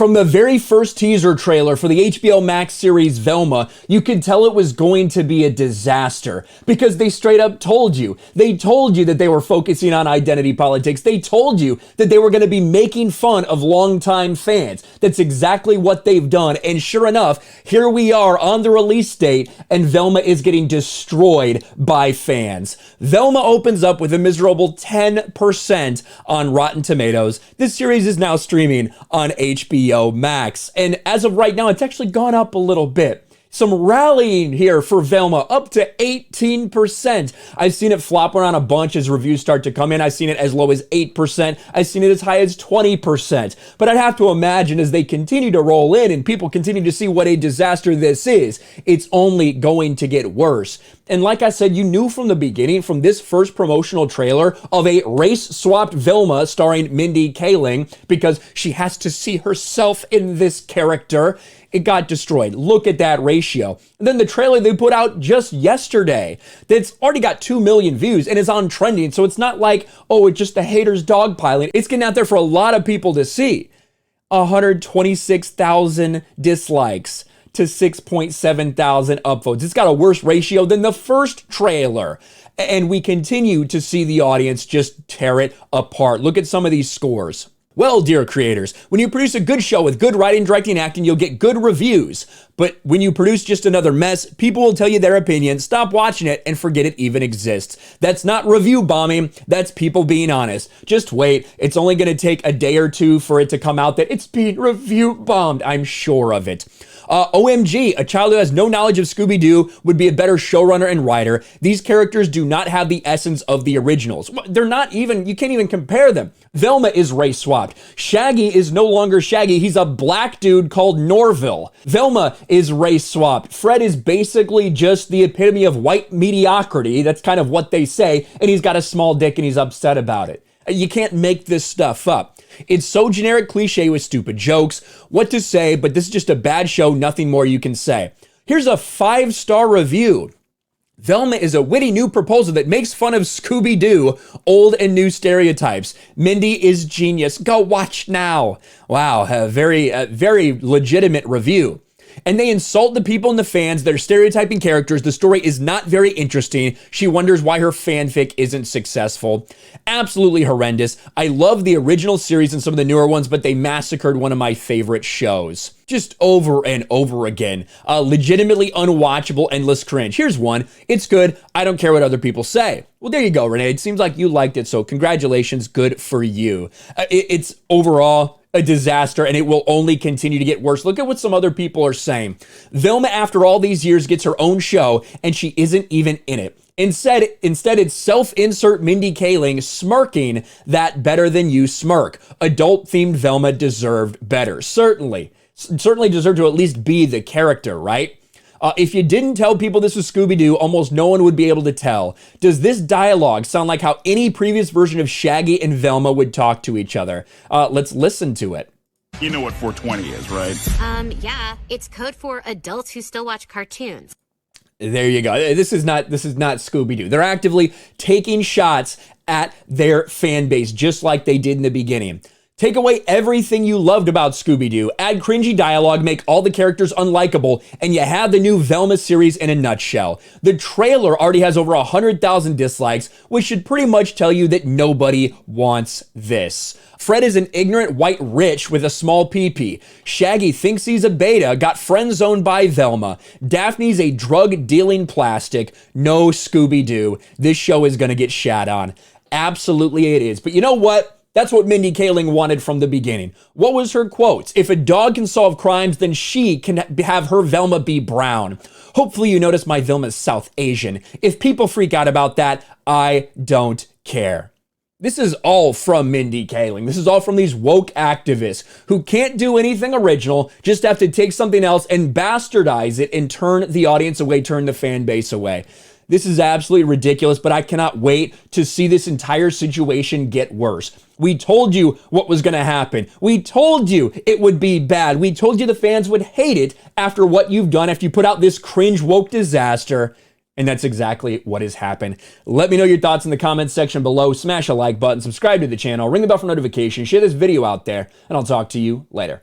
From the very first teaser trailer for the HBO Max series Velma, you could tell it was going to be a disaster because they straight up told you. They told you that they were focusing on identity politics. They told you that they were going to be making fun of longtime fans. That's exactly what they've done. And sure enough, here we are on the release date and Velma is getting destroyed by fans. Velma opens up with a miserable 10% on Rotten Tomatoes. This series is now streaming on HBO Max. And as of right now, it's actually gone up a little bit. Some rallying here for Velma, up to 18%. I've seen it flop around a bunch as reviews start to come in. I've seen it as low as 8%. I've seen it as high as 20%. But I'd have to imagine as they continue to roll in and people continue to see what a disaster this is, it's only going to get worse. And like I said, you knew from the beginning, from this first promotional trailer of a race-swapped Velma starring Mindy Kaling, because she has to see herself in this character, it got destroyed. Look at that ratio. And then the trailer they put out just yesterday, that's already got 2 million views and is on trending, so it's not like, oh, it's just the haters dogpiling. It's getting out there for a lot of people to see. 126,000 dislikes to 6,700 upvotes. It's got a worse ratio than the first trailer. And we continue to see the audience just tear it apart. Look at some of these scores. Well, dear creators, when you produce a good show with good writing, directing, acting, you'll get good reviews. But when you produce just another mess, people will tell you their opinion, stop watching it, and forget it even exists. That's not review bombing, that's people being honest. Just wait, it's only going to take a day or two for it to come out that it's being review bombed. I'm sure of it. OMG, a child who has no knowledge of Scooby-Doo would be a better showrunner and writer. These characters do not have the essence of the originals. They're not even, you can't even compare them. Velma is race swapped. Shaggy is no longer Shaggy. He's a black dude called Norville. Velma is race swapped. Fred is basically just the epitome of white mediocrity. That's kind of what they say. And he's got a small dick and he's upset about it. You can't make this stuff up. It's so generic cliche with stupid jokes. What to say, but this is just a bad show, nothing more you can say. Here's a 5-star review. Velma is a witty new proposal that makes fun of Scooby-Doo, old and new stereotypes. Mindy is genius. Go watch now. Wow, a very legitimate review. And they insult the people and the fans. They're stereotyping characters. The story is not very interesting. She wonders why her fanfic isn't successful. Absolutely horrendous. I love the original series and some of the newer ones, but they massacred one of my favorite shows. Just over and over again. Legitimately unwatchable, endless cringe. Here's one. It's good. I don't care what other people say. Well, there you go, Renee. It seems like you liked it, so congratulations. Good for you. It's overall a disaster, and it will only continue to get worse. Look at what some other people are saying. Velma, after all these years, gets her own show, and she isn't even in it. Instead, it's self-insert Mindy Kaling smirking that better than you smirk. Adult-themed Velma deserved better. Certainly deserved to at least be the character, right? If you didn't tell people this was Scooby-Doo, almost no one would be able to tell. Does this dialogue sound like how any previous version of Shaggy and Velma would talk to each other? Let's listen to it. You know what 420 is, right? Yeah. It's code for adults who still watch cartoons. There you go. This is not Scooby-Doo. They're actively taking shots at their fan base, just like they did in the beginning. Take away everything you loved about Scooby-Doo, add cringy dialogue, make all the characters unlikable, and you have the new Velma series in a nutshell. The trailer already has over 100,000 dislikes, which should pretty much tell you that nobody wants this. Fred is an ignorant white rich with a small pee-pee. Shaggy thinks he's a beta, got friend-zoned by Velma. Daphne's a drug-dealing plastic. No Scooby-Doo. This show is gonna get shat on. Absolutely it is. But you know what? That's what Mindy Kaling wanted from the beginning. What was her quote? If a dog can solve crimes, then she can have her Velma be brown. Hopefully you notice my Velma's South Asian. If people freak out about that, I don't care. This is all from Mindy Kaling. This is all from these woke activists who can't do anything original, just have to take something else and bastardize it and turn the audience away, turn the fan base away. This is absolutely ridiculous, but I cannot wait to see this entire situation get worse. We told you what was going to happen. We told you it would be bad. We told you the fans would hate it after what you've done, after you put out this cringe woke disaster. And that's exactly what has happened. Let me know your thoughts in the comments section below. Smash a like button, subscribe to the channel, ring the bell for notifications, share this video out there, and I'll talk to you later.